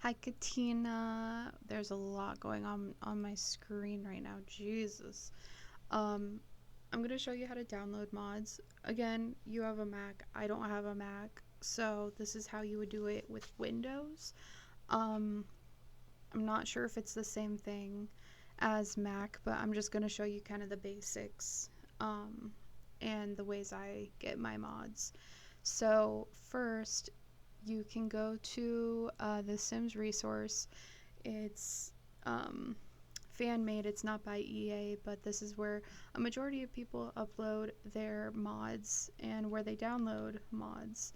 Hi, Katina. There's a lot going on my screen right now. Jesus. Um, I'm gonna show you how to download mods. Again, you have a Mac. I don't have a Mac, so this is how you would do it with Windows. Um, I'm not sure if it's the same thing as Mac, but I'm just gonna show you kind of the basics and the ways I get my mods. So first, you can go to the Sims resource. It's fan made, it's not by EA, but this is where a majority of people upload their mods and where they download mods.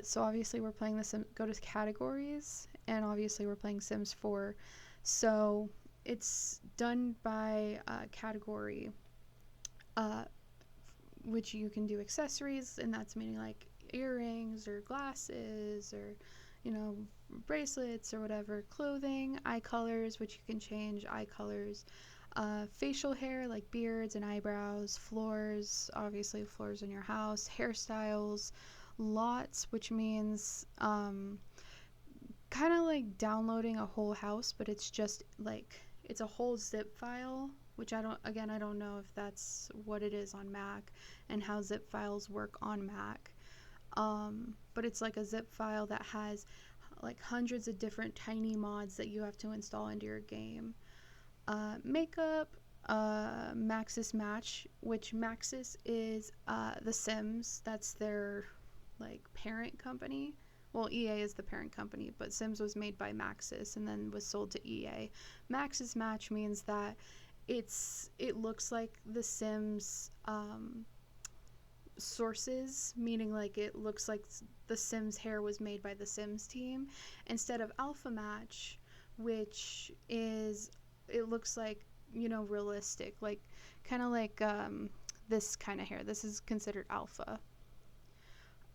So obviously we're playing the Sims, go to categories, and obviously we're playing Sims 4. So it's done by category, uh, which you can do accessories, and that's meaning like earrings or glasses or bracelets or whatever, clothing, eye colors, which you can change eye colors, facial hair like beards and eyebrows, floors, obviously floors in your house, hairstyles, lots, which means kind of like downloading a whole house, but it's just like it's a whole zip file, which I don't know if that's what it is on Mac and how zip files work on Mac. But it's like a zip file that has like hundreds of different tiny mods that you have to install into your game. Makeup, Maxis Match, which Maxis is The Sims. That's their like parent company. Well, EA is the parent company, but Sims was made by Maxis and then was sold to EA. Maxis Match means that it looks like The Sims sources, meaning like it looks like the Sims hair was made by the Sims team, instead of Alpha Match, which is it looks like realistic, like kind of like this kind of hair. This is considered alpha.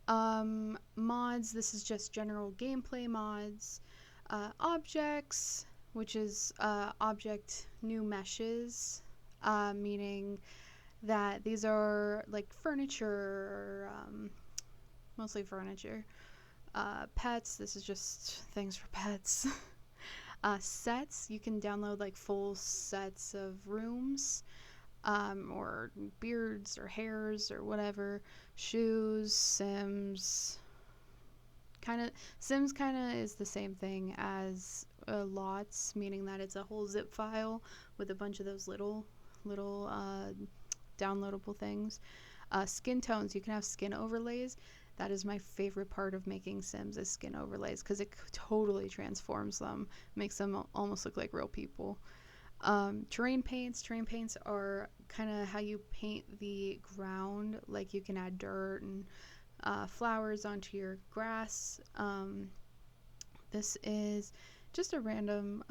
Mods, this is just general gameplay mods. Objects, which is object new meshes, meaning that these are like furniture, mostly furniture. Pets, this is just things for pets. Sets, you can download like full sets of rooms, or beards or hairs or whatever. Shoes, Sims kind of is the same thing as lots, meaning that it's a whole zip file with a bunch of those little downloadable things. Skin tones, you can have skin overlays. That is my favorite part of making Sims, is skin overlays, because it totally transforms them, makes them almost look like real people. Terrain paints are kind of how you paint the ground, like you can add dirt and flowers onto your grass. This is just a random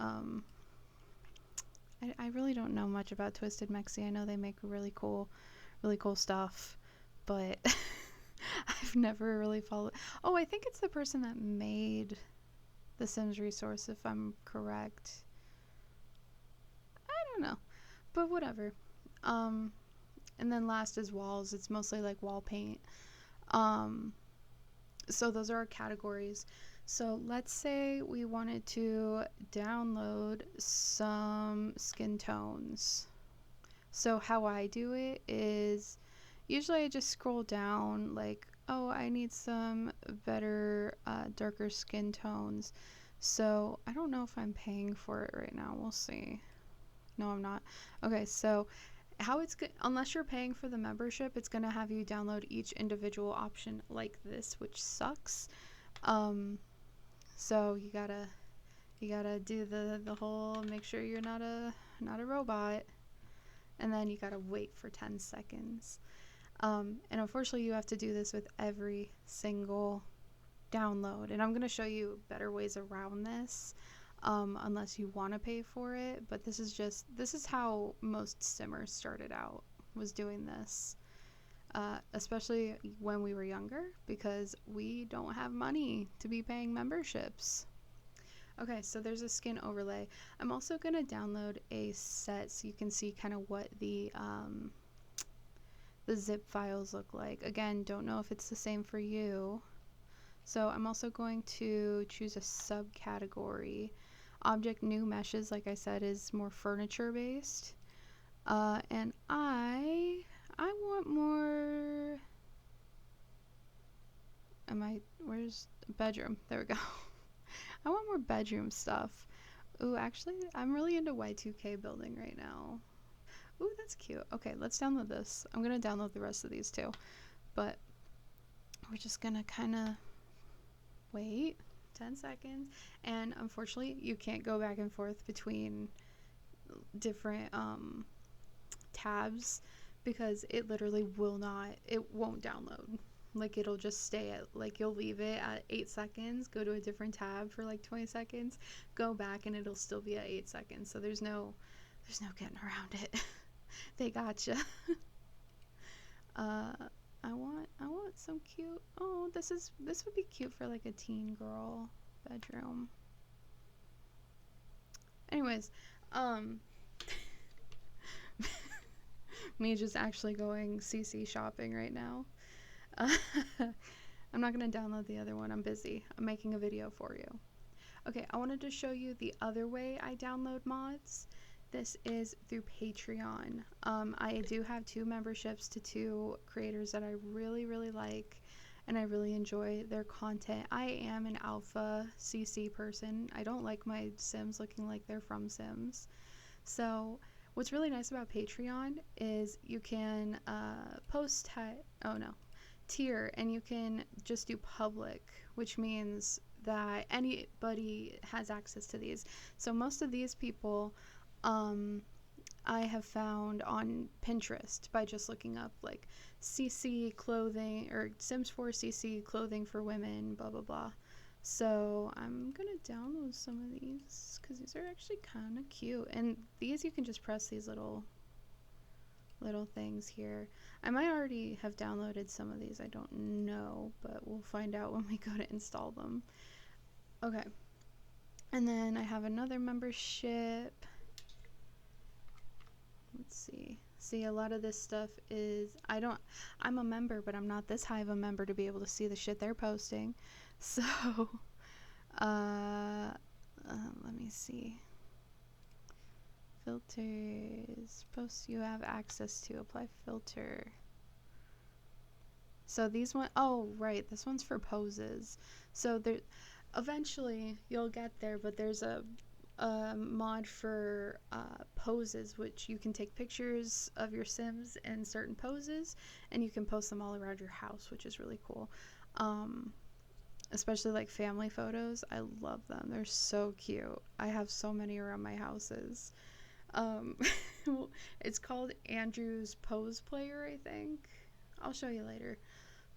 I really don't know much about Twisted Mexi. I know they make really cool stuff, but I've never really followed. Oh, I think it's the person that made the Sims resource, if I'm correct. I don't know, but whatever. Um, and then last is walls. It's mostly like wall paint. Um, so those are our categories. So let's say we wanted to download some skin tones. So how I do it is usually I just scroll down like, oh, I need some better, darker skin tones. So I don't know if I'm paying for it right now. We'll see. No, I'm not. Okay, so how it's good, unless you're paying for the membership, it's gonna have you download each individual option like this, which sucks. So you gotta do the whole make sure you're not a robot, and then you gotta wait for 10 seconds. And unfortunately, you have to do this with every single download. And I'm going to show you better ways around this, unless you want to pay for it. But this is how most Simmers started out, was doing this. Especially when we were younger, because we don't have money to be paying memberships. Okay, so there's a skin overlay. I'm also going to download a set so you can see kind of what the zip files look like. Again, don't know if it's the same for you. So I'm also going to choose a subcategory. Object new meshes, like I said, is more furniture based. And I want more. Where's the bedroom? There we go. I want more bedroom stuff. Ooh, actually, I'm really into Y2K building right now. Ooh, that's cute. Okay, let's download this. I'm gonna download the rest of these too. But we're just gonna kind of wait 10 seconds. And unfortunately, you can't go back and forth between different tabs because it literally won't download. Like, it'll just stay at, like, you'll leave it at 8 seconds, go to a different tab for like 20 seconds, go back, and it'll still be at 8 seconds. So there's no getting around it. They gotcha. uh I want some cute. Oh, this would be cute for like a teen girl bedroom. Anyways, me just actually going CC shopping right now. I'm not going to download the other one. I'm busy. I'm making a video for you. Okay, I wanted to show you the other way I download mods. This is through Patreon. I do have 2 memberships to 2 creators that I really, really like, and I really enjoy their content. I am an alpha CC person. I don't like my Sims looking like they're from Sims. So what's really nice about Patreon is you can tier, and you can just do public, which means that anybody has access to these. So most of these people I have found on Pinterest by just looking up like CC clothing or Sims 4 CC clothing for women, blah blah blah. So I'm gonna download some of these because these are actually kind of cute, and these you can just press these little things here. I might already have downloaded some of these, I don't know, but we'll find out when we go to install them. Okay, and then I have another membership. Let's see, a lot of this stuff is I'm a member, but I'm not this high of a member to be able to see the shit they're posting. So let me see. Filters, posts you have access to, apply filter. So these oh right, this one's for poses. So there, eventually you'll get there, but there's a mod for poses, which you can take pictures of your Sims in certain poses and you can post them all around your house, which is really cool. Especially like family photos. I love them. They're so cute. I have so many around my houses. It's called Andrew's Pose Player, I think. I'll show you later.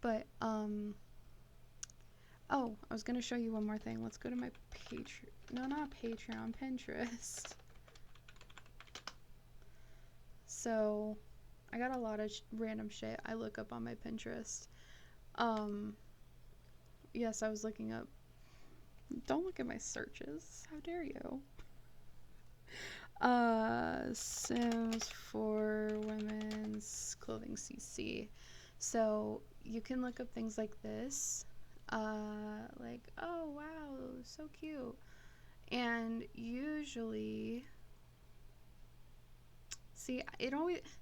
But oh, I was gonna show you one more thing. Let's go to my Pinterest. So I got a lot of random shit I look up on my Pinterest. Yes, I was looking up. Don't look at my searches. How dare you? Sims for women's clothing CC. So you can look up things like this. Like, oh wow, so cute. And usually, see,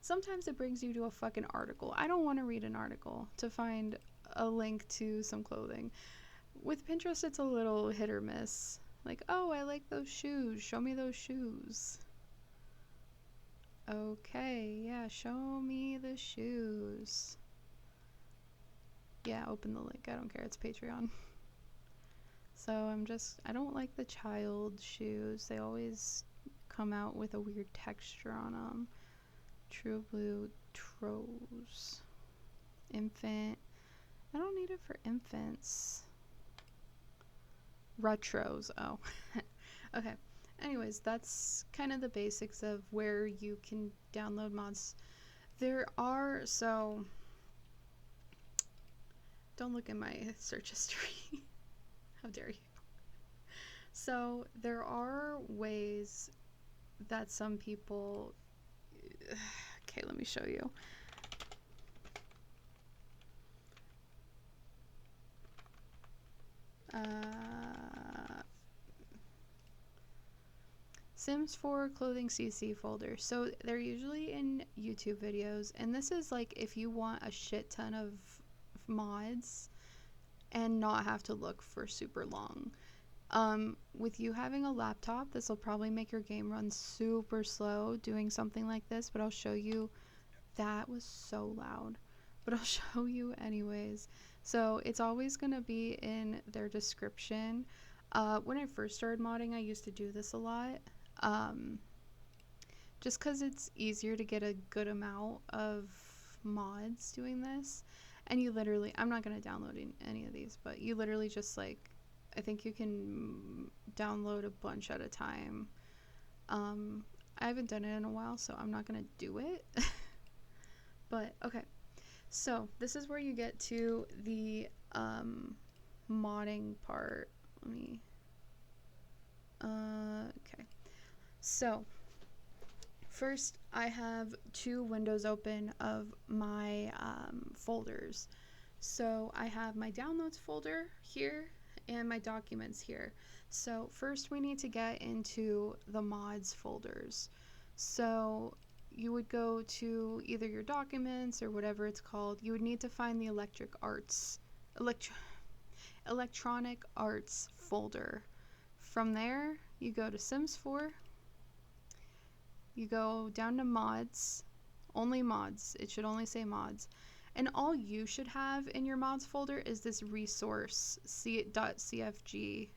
sometimes it brings you to a fucking article. I don't want to read an article to find a link to some clothing. With Pinterest, it's a little hit or miss. Like, oh, I like those shoes. Show me those shoes. Okay, yeah, show me the shoes. Yeah, open the link. I don't care. It's Patreon. So I don't like the child shoes. They always come out with a weird texture on them. True Blue Tros. Infant. I don't need it for infants. Retros. Oh. Okay. Anyways, that's kind of the basics of where you can download mods. So don't look at my search history. How dare you? So there are ways that some people, okay, let me show you. Sims 4 clothing CC folder. So they're usually in YouTube videos, and this is like if you want a shit ton of mods and not have to look for super long. With you having a laptop, this will probably make your game run super slow doing something like this, but I'll show you. That was so loud, but I'll show you anyways. So it's always going to be in their description. When I first started modding, I used to do this a lot. Just because it's easier to get a good amount of mods doing this. And you literally, I'm not going to download any of these, but you literally just like, I think you can download a bunch at a time. I haven't done it in a while, so I'm not going to do it. But okay, so this is where you get to the modding part. Let me, okay. So first, I have two windows open of my folders. So I have my downloads folder here and my documents here. So first we need to get into the mods folders. So you would go to either your documents or whatever it's called. You would need to find the electronic arts folder. From there, you go to Sims 4. You go down to mods, only mods. It should only say mods. And all you should have in your mods folder is this resource .cfg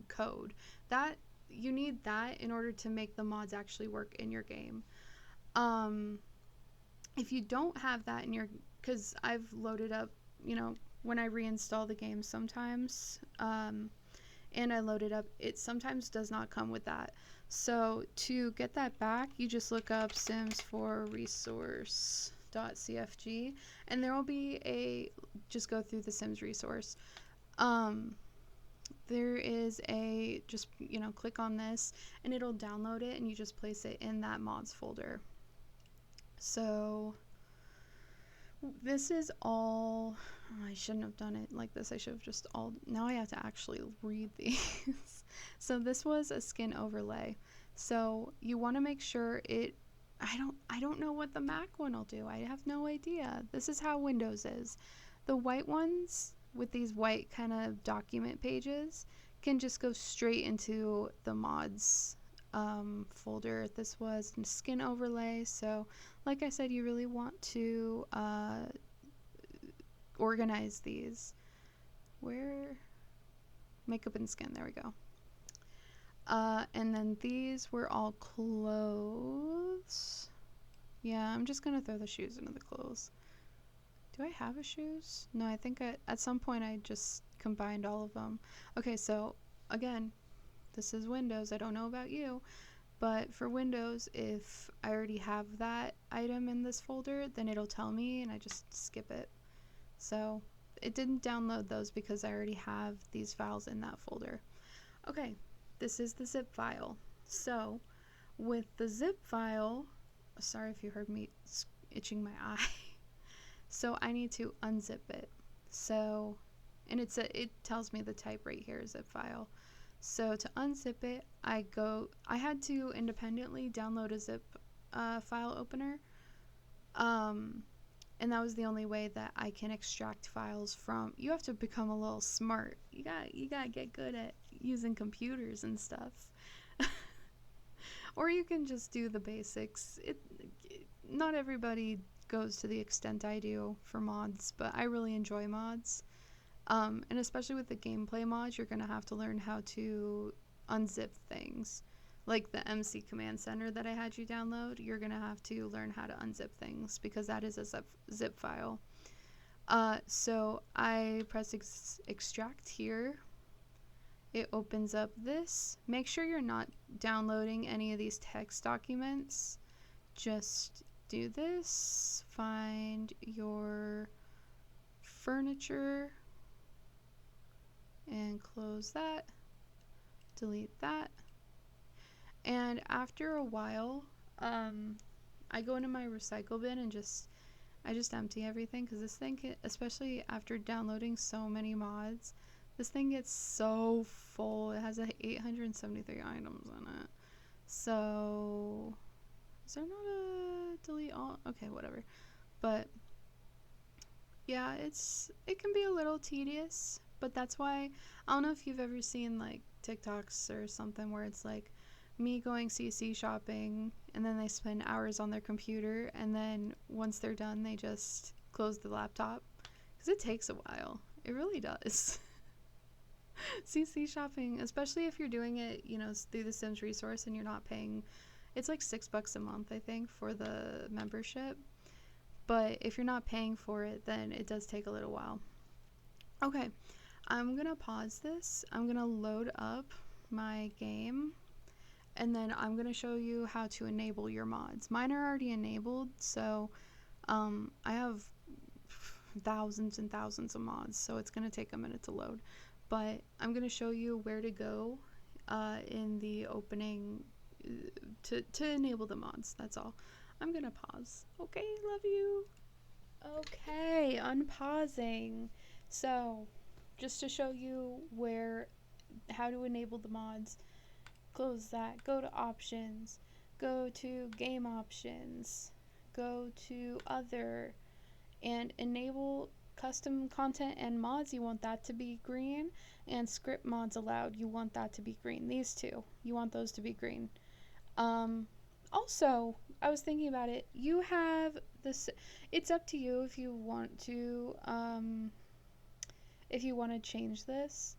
code. That you need that in order to make the mods actually work in your game. If you don't have that in your, because I've loaded up, you know, when I reinstall the game sometimes, and I load it up, it sometimes does not come with that. So to get that back, you just look up Sims 4 resource.cfg, and there will be a, just go through the Sims resource. There is a, just, you know, click on this and it'll download it and you just place it in that mods folder. So this is all, I shouldn't have done it like this. I should have just all, now I have to actually read these. So this was a skin overlay. So you want to make sure it, I don't know what the Mac one will do. I have no idea. This is how Windows is. The white ones with these white kind of document pages can just go straight into the mods folder. This was skin overlay. So like I said, you really want to organize these. Where? Makeup and skin. There we go. And then these were all clothes. Yeah, I'm just gonna throw the shoes into the clothes. Do I have a shoes? No, I think at some point I just combined all of them. Okay, so again, this is Windows. I don't know about you, but for Windows, if I already have that item in this folder, then it'll tell me and I just skip it. So it didn't download those because I already have these files in that folder. Okay, this is the zip file. So with the zip file, sorry if you heard me itching my eye. So I need to unzip it. So, and it tells me the type right here, zip file. So to unzip it, I had to independently download a zip file opener. And that was the only way that I can extract files from. You have to become a little smart. You gotta get good at using computers and stuff. Or you can just do the basics. Not everybody goes to the extent I do for mods, but I really enjoy mods. And especially with the gameplay mods, you're gonna have to learn how to unzip things. Like the MC Command Center that I had you download, you're gonna have to learn how to unzip things because that is a zip file. So I press extract here. It opens up this. Make sure you're not downloading any of these text documents. Just do this. Find your furniture and close that. Delete that. And after a while, I go into my recycle bin and just I just empty everything because this thing, especially after downloading so many mods, this thing gets so full. It has 873 items in it. So, is there not a delete all? Okay, whatever. But yeah, it can be a little tedious, but that's why I don't know if you've ever seen like TikToks or something where it's like me going CC shopping and then they spend hours on their computer and then once they're done they just close the laptop because it takes a while. It really does. CC shopping, especially if you're doing it, you know, through the Sims resource and you're not paying, it's like $6 a month, I think, for the membership. But if you're not paying for it, then it does take a little while. Okay, I'm gonna pause this. I'm gonna load up my game and then I'm gonna show you how to enable your mods. Mine are already enabled, so I have thousands and thousands of mods, so it's gonna take a minute to load. But I'm gonna show you where to go in the opening to enable the mods. That's all. I'm gonna pause. Okay, love you. Okay, unpausing. So, just to show you how to enable the mods, close that, go to options, go to game options, go to other, and enable custom content and mods. You want that to be green, and script mods allowed, you want that to be green. These two, you want those to be green. Also, I was thinking about it. You have this. It's up to you if you want to. If you want to change this,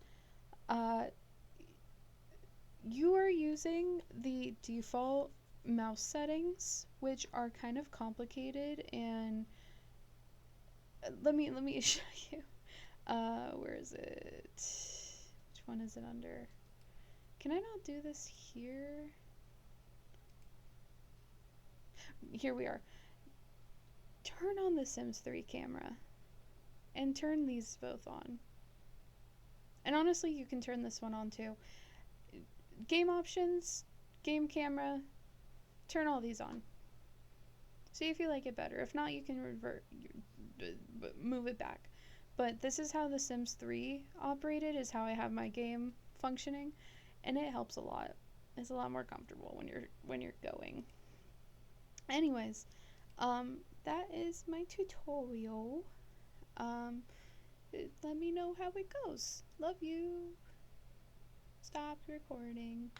you are using the default mouse settings, which are kind of complicated. And let me show you. Where is it? Which one is it under? Can I not do this here? Here we are. Turn on the Sims 3 camera and turn these both on. And honestly, you can turn this one on too. Game options, game camera, turn all these on. See if you like it better. If not, you can move it back. But this is how the Sims 3 operated, is how I have my game functioning, and it helps a lot. It's a lot more comfortable when you're going. Anyways, that is my tutorial. Let me know how it goes. Love you. Stop recording.